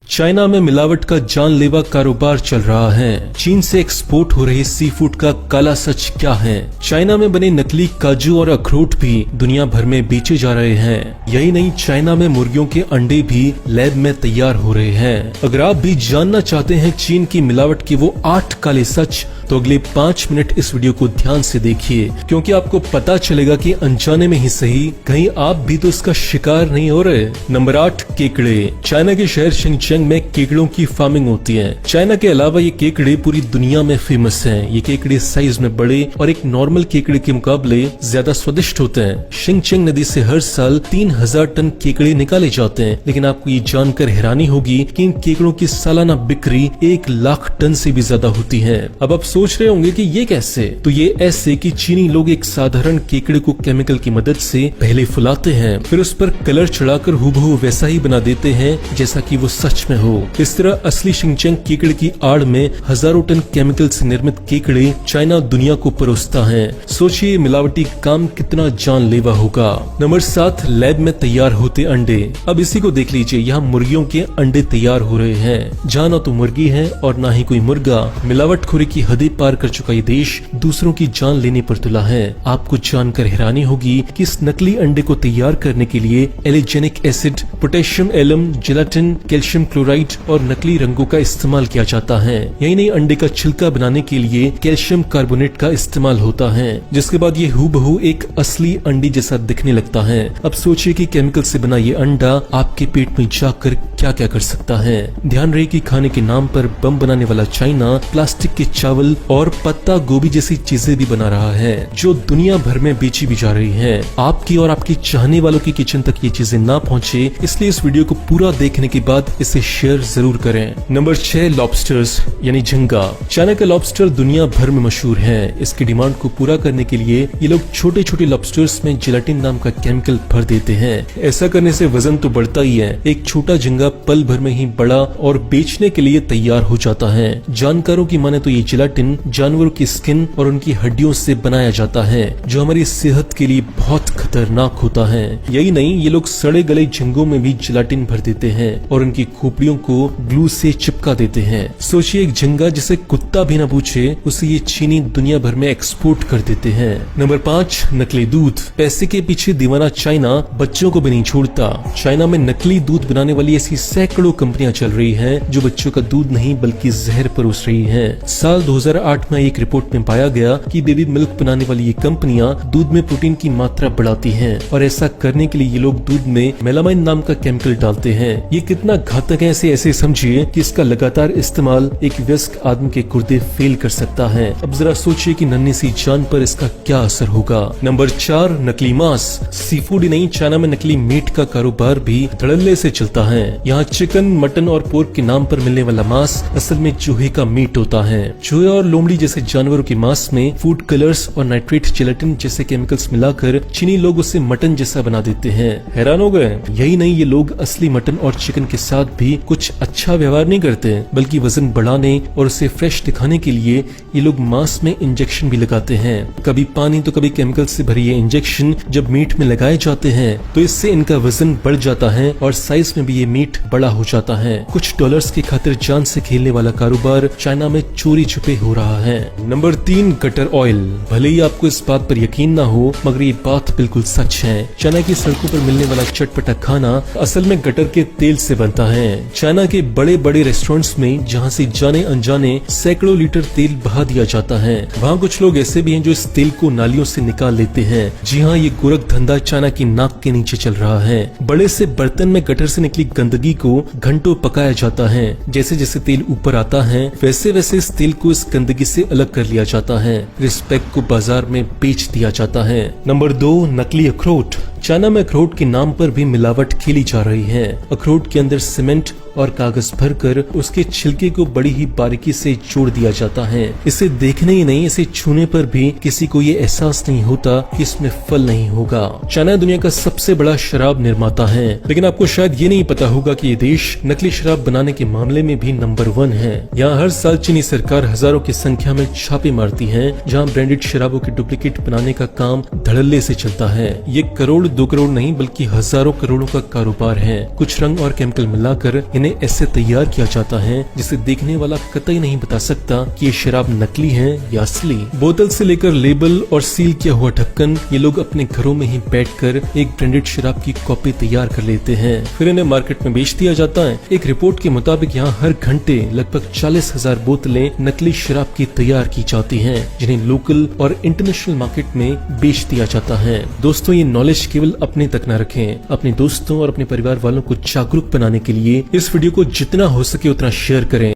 China में मिलावट का जानलेवा कारोबार चल रहा है। चीन से एक्सपोर्ट हो रहे सी फूड का काला सच क्या है? चाइना में बने नकली काजू और अखरोट भी दुनिया भर में बेचे जा रहे हैं। यही नहीं, चाइना में मुर्गियों के अंडे भी लैब में तैयार हो रहे हैं। अगर आप भी जानना चाहते हैं चीन की मिलावट के वो 8 काले सच, तो अगले 5 मिनट इस वीडियो को ध्यान से देखिए, क्योंकि आपको पता चलेगा कि अनजाने में ही सही, कहीं आप भी तो इसका शिकार नहीं हो रहे। नंबर 8, केकड़े। चाइना के शहर शिनचैंग में केकड़ों की फार्मिंग होती है। चाइना के अलावा ये केकड़े पूरी दुनिया में फेमस हैं। ये केकड़े साइज में बड़े और एक नॉर्मल केकड़े के मुकाबले ज्यादा स्वादिष्ट होते हैं। शिनचैंग नदी से हर साल 3000 टन केकड़े निकाले जाते हैं, लेकिन आपको ये जानकर हैरानी होगी कि इन केकड़ों की सालाना बिक्री 1 लाख टन से भी ज्यादा होती है। अब आप सोच रहे होंगे कि ये कैसे? तो ये ऐसे कि चीनी लोग एक साधारण केकड़े को केमिकल की मदद से पहले फुलाते हैं, फिर उस पर कलर चढ़ाकर हूबहू वैसा ही बना देते हैं जैसा कि वो सच में हो। इस तरह असली शिनचैंग केकड़े की आड़ में हजारों टन केमिकल से निर्मित केकड़े चाइना दुनिया को परोसता है। सोचिए मिलावटी काम कितना जानलेवा होगा। नंबर 7, लैब में तैयार होते अंडे। अब इसी को देख लीजिए, यहाँ मुर्गियों के अंडे तैयार हो रहे हैं, जहाँ न तो मुर्गी है और न ही कोई मुर्गा। मिलावटखोरी की हदें पार कर चुका ये देश दूसरों की जान लेने पर तुला है। आपको जानकर हैरानी होगी कि इस नकली अंडे को तैयार करने के लिए alginic acid, potassium alum, gelatin, calcium chloride और नकली रंगों का इस्तेमाल किया जाता है। यही नहीं, अंडे का छिलका बनाने के लिए कैल्शियम कार्बोनेट का इस्तेमाल होता है, जिसके बाद ये हूबहू एक असली अंडे जैसा दिखने लगता है। अब सोचिए कि केमिकल से बना ये अंडा आपके पेट में जाकर क्या क्या कर सकता है। ध्यान रहे कि खाने के नाम पर बम बनाने वाला चाइना प्लास्टिक के चावल और पत्ता गोभी जैसी चीजें भी बना रहा है, जो दुनिया भर में बेची भी जा रही हैं। आपकी और आपकी चाहने वालों की किचन तक ये चीजें ना पहुंचे, इसलिए इस वीडियो को पूरा देखने के बाद इसे शेयर जरूर करें। नंबर 6, लॉबस्टर्स यानी झींगा। चाइना का लॉबस्टर दुनिया भर में मशहूर है। इसकी डिमांड को पूरा करने के लिए ये लोग छोटे छोटे लॉबस्टर्स में जेलाटिन नाम का केमिकल भर देते हैं। ऐसा करने से वजन तो बढ़ता ही है, एक छोटा झींगा पल भर में ही बड़ा और बेचने के लिए तैयार हो जाता है। जानकारों की माने तो ये जेलाटिन जानवरों की स्किन और उनकी हड्डियों से बनाया जाता है, जो हमारी सेहत के लिए बहुत खतरनाक होता है। यही नहीं, ये लोग सड़े गले झींगों में भी जेलाटिन भर देते हैं और उनकी खोपड़ियों को ग्लू से चिपका देते हैं। सोचिए, एक झींगा जिसे कुत्ता भी न पूछे, उसे ये चीनी दुनिया भर में एक्सपोर्ट कर देते हैं। नंबर 5, नकली दूध। पैसे के पीछे दीवाना चाइना बच्चों को भी नहीं छोड़ता। चाइना में नकली दूध बनाने वाली ऐसी सैकड़ों कंपनियां चल रही हैं, जो बच्चों का दूध नहीं बल्कि जहर परोस रही हैं। साल 2008 में एक रिपोर्ट में पाया गया कि बेबी मिल्क बनाने वाली ये कंपनियां दूध में प्रोटीन की मात्रा बढ़ाती हैं, और ऐसा करने के लिए ये लोग दूध में मेलामाइन नाम का केमिकल डालते हैं। ये कितना घातक है ऐसे समझिए कि इसका लगातार इस्तेमाल एक वयस्क आदमी के गुर्दे फेल कर सकता है। अब जरा सोचिए कि नन्ही सी जान पर इसका क्या असर होगा। नंबर 4, नकली मांस। सी फूड ही नहीं, चाइना में नकली मीट का कारोबार भी धड़ल्ले से चलता है। यहाँ चिकन, मटन और पोर्क के नाम पर मिलने वाला मांस असल में चूहे का मीट होता है। चूहे और लोमड़ी जैसे जानवरों के मांस में फूड कलर्स और नाइट्रेट जेलाटिन जैसे केमिकल्स मिलाकर चीनी लोग उसे मटन जैसा बना देते हैं। हैरान हो गए? यही नहीं, ये लोग असली मटन और चिकन के साथ भी कुछ अच्छा व्यवहार नहीं करते, बल्कि वजन बढ़ाने और उसे फ्रेश दिखाने के लिए ये लोग मांस में इंजेक्शन भी लगाते हैं। कभी पानी तो कभी केमिकल से भरी ये इंजेक्शन जब मीट में लगाए जाते हैं, तो इससे इनका वजन बढ़ जाता है और साइज में भी ये मीट बड़ा हो जाता है। कुछ डॉलर्स की खातिर जान से खेलने वाला कारोबार चाइना में चोरी छुपे हो रहा है। Number 3, gutter oil. भले ही आपको इस बात पर यकीन ना हो, मगर ये बात बिल्कुल सच है। चाइना की सड़कों पर मिलने वाला चटपटा खाना असल में गटर के तेल से बनता है। चाइना के बड़े बड़े रेस्टोरेंट्स में जहाँ से जाने अनजाने सैकड़ों लीटर तेल बहा दिया जाता है, वहाँ कुछ लोग ऐसे भी हैं जो इस तेल को नालियों से निकाल लेते हैं। जी हाँ, ये गोरख धंधा चाइना की नाक के नीचे चल रहा है। बड़े से बर्तन में गटर से निकली गंदगी को घंटों पकाया जाता है। जैसे जैसे तेल ऊपर आता है, वैसे वैसे इस तेल को इस गंदगी से अलग कर लिया जाता है। इस पैक को बाजार में बेच दिया जाता है। नंबर 2, नकली अखरोट। चाइना में अखरोट के नाम पर भी मिलावट खेली जा रही है। अखरोट के अंदर सीमेंट और कागज भरकर उसके छिलके को बड़ी ही बारीकी से जोड़ दिया जाता है। इसे देखने ही नहीं, इसे छूने पर भी किसी को ये एहसास नहीं होता कि इसमें फल नहीं होगा। चाइना दुनिया का सबसे बड़ा शराब निर्माता है, लेकिन आपको शायद ये नहीं पता होगा कि ये देश नकली शराब बनाने के मामले में भी नंबर 1 है। यहाँ हर साल चीनी सरकार हजारों की संख्या में छापे मारती है, जहाँ ब्रांडेड शराबों के डुप्लीकेट बनाने का काम धड़ल्ले से चलता है। ये करोड़ 2 करोड़ नहीं बल्कि हजारों करोड़ों का कारोबार है। कुछ रंग और केमिकल मिलाकर इन्हें ऐसे तैयार किया जाता है जिसे देखने वाला कतई नहीं बता सकता कि ये शराब नकली है या असली। बोतल से लेकर लेबल और सील किया हुआ ढक्कन ये लोग अपने घरों में ही बैठकर एक ब्रांडेड शराब की कॉपी तैयार कर लेते हैं, फिर इन्हें मार्केट में बेच दिया जाता है। एक रिपोर्ट के मुताबिक यहाँ हर घंटे लगभग 40,000 बोतलें नकली शराब की तैयार की जाती हैं, जिन्हें लोकल और इंटरनेशनल मार्केट में बेच दिया जाता है। दोस्तों, ये नॉलेज केवल अपने तक न रखें, अपने दोस्तों और अपने परिवार वालों को जागरूक बनाने के लिए इस वीडियो को जितना हो सके उतना शेयर करें।